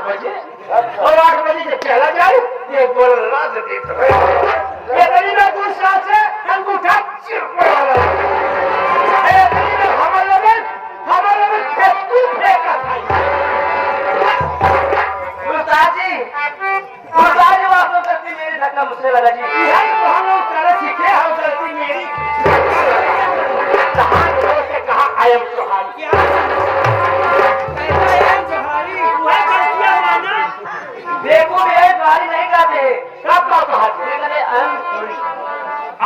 8 बजे और 8 बजे जब चला जाए ये बोलना से देख रहे ये तरी में दूसरा से अंगूठा चिपका ये तरी में हमारे में फेंकू फेंका था गुरुदाजी वास्तव करती मेरी धक्का मुझसे लगा जी यही तो हम लोग सारे सीखे हम करती मेरी कहा आई एम सोहारी क्या देखो ये गाड़ी नहीं गाते कब का कहा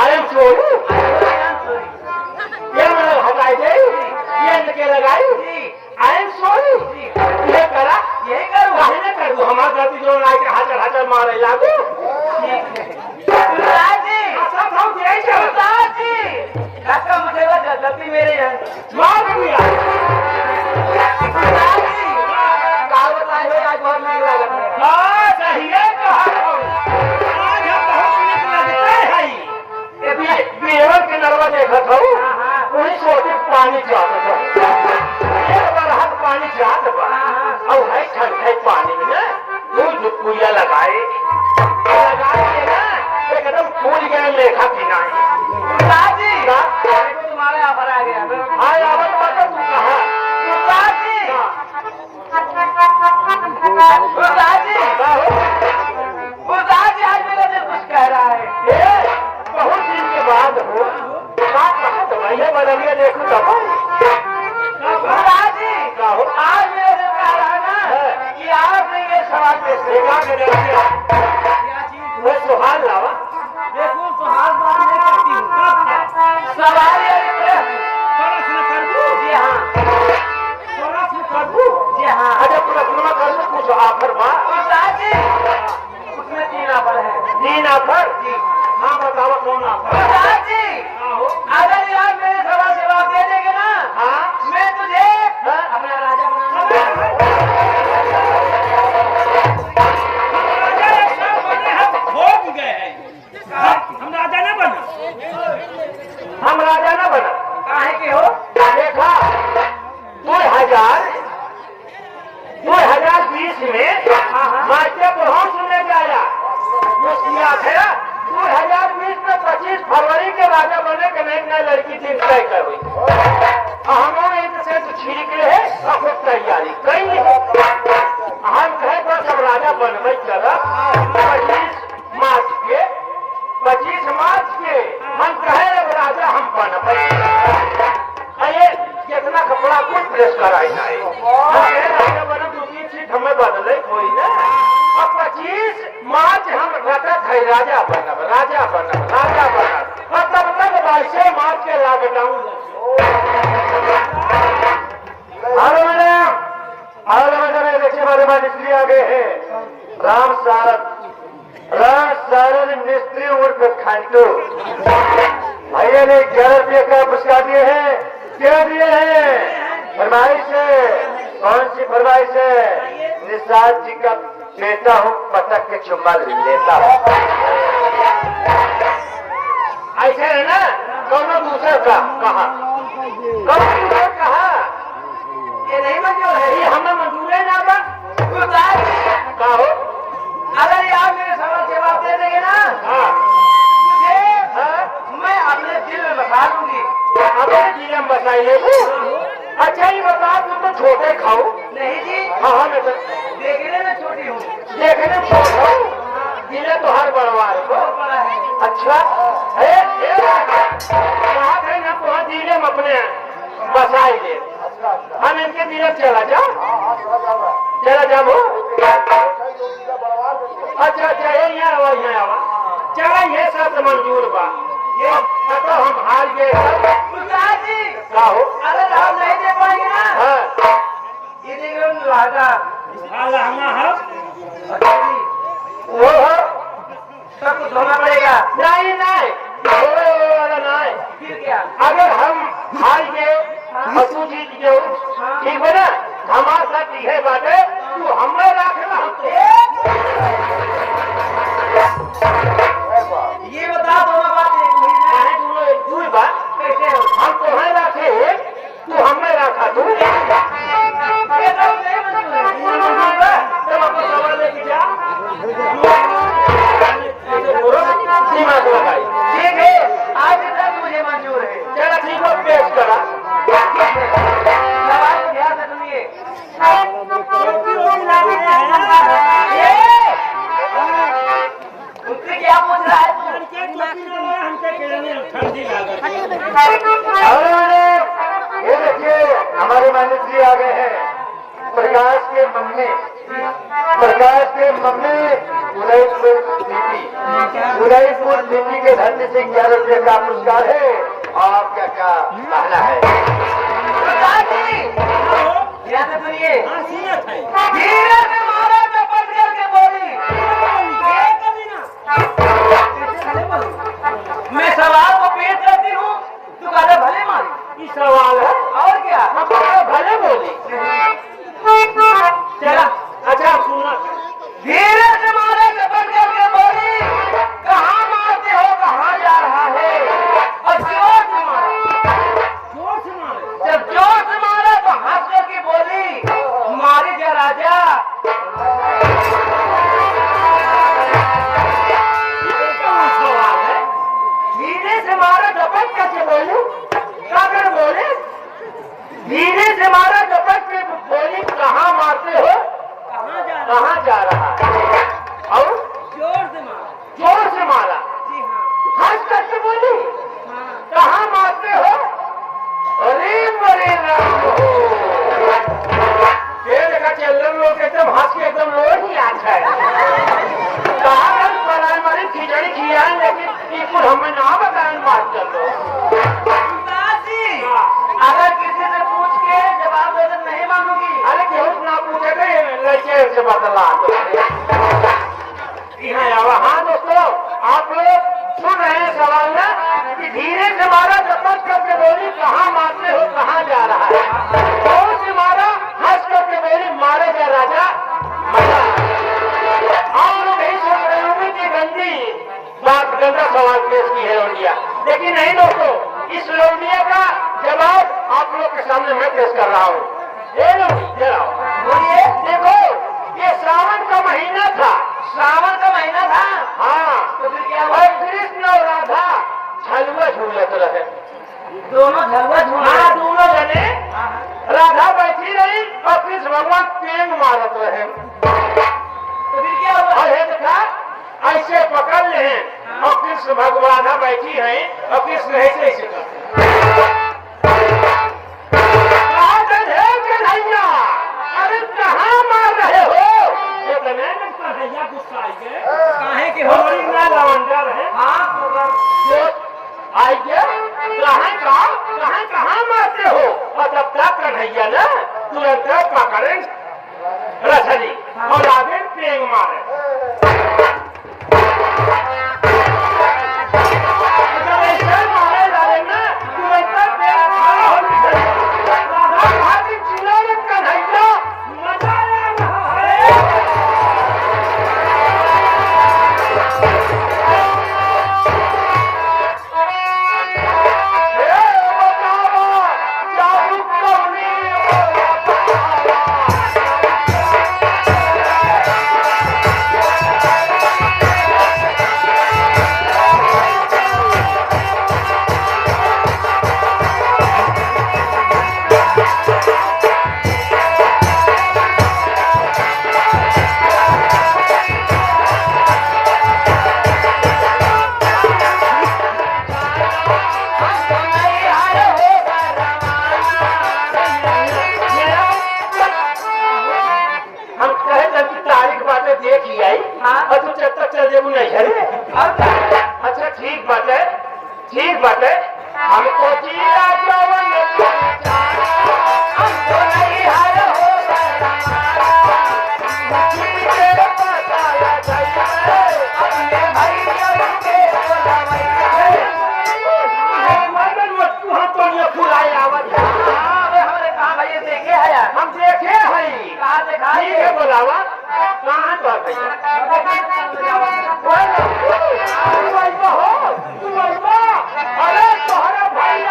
आई एम सॉरी ये मैंने हटाई दे ये लगे लगाई आई एम सॉरी ये करा यही करूँ काहे न करूँ हमारा गलती जो ना के हाथ मारे लागू गुरुदाजी सब हम यही गुरुदाजी धक्का मुझे लगा गलती मेरी है मार दिया गुरुदाजी काल बताए हो आज बहुत नहीं लगा हां सही है कहा आज हम बहुत मिनट लगते हैं ये बेवर के नरवा देखा था वही सोते पानी जाता था एक बार हाथ पानी जाता बा और है ठंडे पानी में ना दूध कुइया लगाए के ना एकदम फूल गए लेखा पीना है गुरुदाजी तुम्हारे यहाँ पर आ गया हाँ यहाँ पर तू कहा गुरुदाजी गुरुदाजी आज मेरा दिल कुछ कह रहा है बहुत दिन के बाद हो कहा दवाइयाँ बदलिए देखो दवाई गुरुदाजी आज मेरा दिल कह रहा है ना कि आपने ये सवाल वो सुहाग लावा देखो सुहाग बात नहीं करती हूँ सवाल ये कर दूँ जी हाँ कर दूँ जी हाँ अरे पूरा कर दो कुछ ऑफर बात उसमें 3 ऑफर है 3 ऑफर जी हाँ बताओ कौन ऑफर जी अगर यार मेरे सवाल जवाब दे देंगे ना हाँ मैं तुझे अपना राजा बनाऊंगा हम राजा न बना काहे के हो देखा 2020 में मार्चे बहुत सुनने जाया मुस्लिया थे 2020 में 25 फरवरी के राजा बनने के नई लड़की थी तय कर हुई हम लोग से तो छिड़क रहे अब तैयारी करेंगे हम कहे तो सब राजा बनवे चला 25 मार्च के हम कहे राजा हम बनवे अरे कितना कपड़ा कुछ प्रेस कराई नहीं राजा बने 2-3 सीट हमें बदले कोई ना अब 25 मार्च हम रटत है राजा बनब और तब तक 22 मार्च के लॉकडाउन हेलो मैडम देखिए हमारे पास मिस्त्री आ गए हैं राम सारद मिस्त्री उर्फ खंटू भैया ने 11 रुपये का पुरस्कार दिए हैं क्या दिए हैं फरमाइश है कौन सी फरमाइश है निषाद जी का बेटा हूँ पटक के चुम्मा लेता हूँ ऐसे है ना दोनों दूसरे का कहा ये नहीं मंजूर है ये हमें मंजूर है ना कहो अगर यार मेरे सवाल जवाब दे देंगे ना हाँ मुझे मैं अपने दिल में बसा दूंगी अपने दिल में बसाइए अच्छा ही बता तुम तो छोटे खाओ नहीं जी हाँ मैं देखने में छोटी हूँ देखने में छोटा हूँ दिले तो हर बड़वा है अच्छा बात है ना तो दिले में अपने बसाई दे हम इनके दिले चला जाओ अच्छा यहाँ आवा चला ये सब मंजूर बा ये तो हम हार गए हो अरे हम नहीं दे पाएंगे ना ये देखो वो सब कुछ धोना पड़ेगा नहीं फिर क्या अगर हम हार गए तू जीत गए ठीक है ना हमारे साथ है बातें तू हमें रखना ये बता दोनों बात कैसे हो हम तुम्हें रखे तू हमें रखा तू आपके मम्मी उदयपुर दिल्ली के धरती से 11 रुपये का पुरस्कार है। आपका क्या कहना है? सुनिए, धीरे से मारा चपट करके बोली। मैं सवाल को पेश करती हूँ, तू कहता भले मारी। ये सवाल है और क्या? भले बोली। चला अच्छा सुना, धीरे से मारा चपट करके बोली, कहाँ मारते हो, कहाँ जा रहा है? और जोर से मारा, जब जोर से मारा तो हंस करके बोली, मारी जा राजा। सवाल है, धीरे से मारा झपट करके बोलू, क्या कर बोले? धीरे से मारा झपट के बोली, कहाँ मारते हो, कहाँ जा रहा है? और जोर से मारा, हंस करके बोली, कहाँ मारते हो? अरे मरे राम हो, ये देखा चलन लोग एकदम हंस के एकदम लोग ही आता है। कहा बनाए मारी खिचड़ी खिया, लेकिन कुछ हमें ना बताए बात कर लो। अगर किसी से पूछ के जवाब दे तो नहीं मांगूंगी। अरे क्यों ना पूछे लड़के से बदला। हाँ दोस्तों, आप लोग सुन रहे हैं सवाल ना कि धीरे से मारा झपट करके बोली, कहाँ मारते हो, कहाँ जा रहा है? जोर से मारा, हंस करके बोली, मारे जा राजा। और नहीं सुन रहे होंगे कि गंदी बात, गंदा सवाल पेश की है लौंडिया, लेकिन नहीं दोस्तों, इस लौंडिया का जवाब आप लोग के सामने मैं पेश कर रहा हूँ। बोलिए, देखो ये श्रावण का महीना था। श्रावण का महीना था, हाँ। तो फिर क्या हुआ? कृष्ण और राधा झलुआ झूलत रहे, दोनों झलुआ झूल। हाँ, दोनों जने, राधा बैठी रही और कृष्ण भगवान पेंग मारत रहे। तो फिर क्या हुआ? और देखा ऐसे पकड़ ले और कृष्ण भगवान, राधा बैठी है और कृष्ण ऐसे ऐसे करते। अरे कहाँ मार रहे हो? गुस्सा काहे के हो? लवंडर है। आई गया, कहाँ मारते हो? और तब तक कन्हैया ना तुरंत पकड़े रसली और आगे पेंग मारे। जब ऐसे मारे लगे ना तुरंत पेंग मारे, कन्हैया मजा आ रहा है। देख लिया और तू जब तक चल जेबू नहीं है। अच्छा ठीक बात है, ठीक बात है। हमको जीरा जवन हमको नहीं हार हो अपने भैया के फुलाई आवत। हमने कहा भैया देखे है, हम देखे हैं। कहा देखा है बोलावा कहाँ तो अरे तोहरा भाई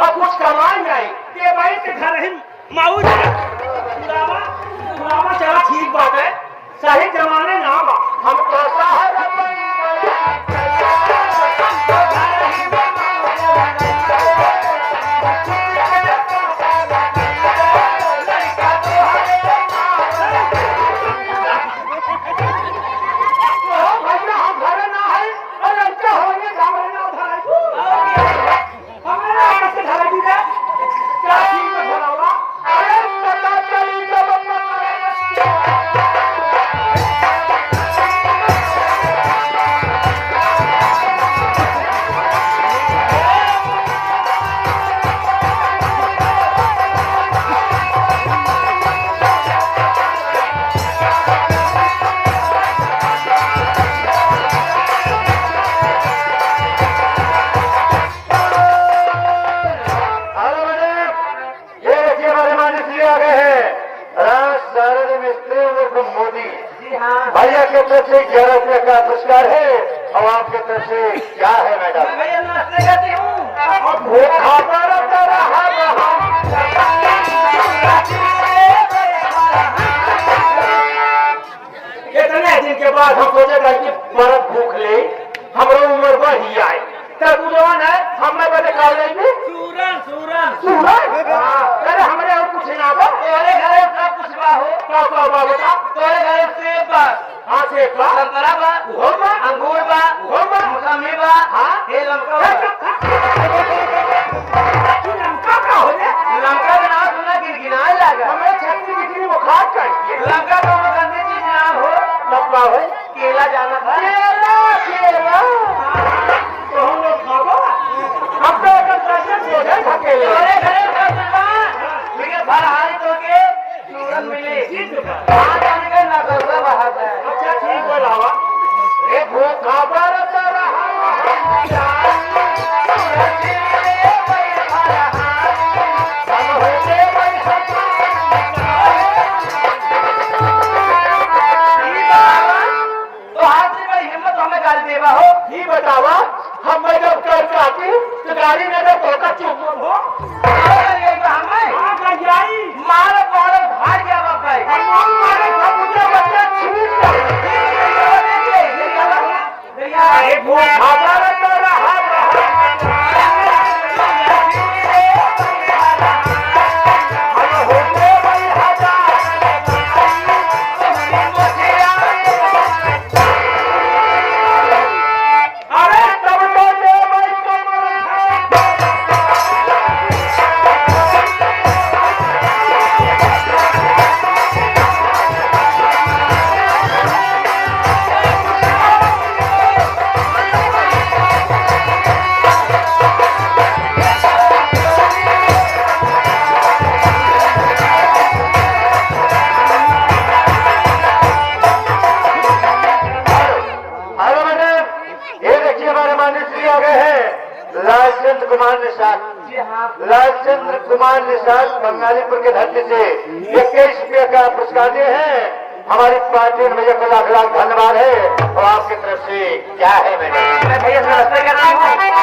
और कुछ कमाई नहीं के भाई के घर ही माऊ पुरावा चला ठीक बात है सही जमाने ना बा हम कैसा है भैया के तरफ से 11 रुपये का पुरस्कार है और आपके तरफ से क्या है मैडम? भैया नाश्ते करती हूँ इतने दिन के बाद हम सोचेगा कि बर्फ भूख ले हमारा उम्र बढ़ी आए तब जवान है हमें बड़े काल लेंगे सूरन सूरन सूरज अरे हमारे और कुछ ना बा तोरे घरे सब कुछ बा हो क्या बता तोरे घरे सेब बा हाँ से बा संतरा बा हो बा अंगूर बा हो बा मौसमी बा हाँ ये लमका लंका का हो जाए लमका का नाम सुना गिरगिना लगा हमें छत्ती बिक्री बुखार चाहिए लमका तो गंदी चीज ना हो लंका है केला जाना था केला केला तो हम लोग खाबो हम तो अगर कैसे सोचे अकेले तोरे घरे सब कुछ बा लेकिन फरहारी तो के सूरन मिली वहाँ जाने का ना करता बाहर है अच्छा ठीक है लावा ये भूखा बरत रहा हम होते बैठा तो हाथ से बड़ी हिम्मत हमें गाली देवा हो ही बतावा हम जब कर आती तो गाड़ी में जब होता चुप हो मारे पौड़े भाग गया बाप भाई हमारे समुद्र बच्चा छूट गए भूखा बरत रहा हम होते बैठा अरे तब तो ये मैं हेलो मैडम ये देखिए हमारे माननीय श्री आ गए हैं लालचंद्र कुमार निषाद लालचंद्र कुमार निषाद बंगालीपुर के धरती से 21 रुपये का पुरस्कार दिए हैं हमारी पार्टी ने भैया को लाख लाख धन्यवाद है और आपकी तरफ से क्या है मैडम भैया नमस्ते कर रहा हूँ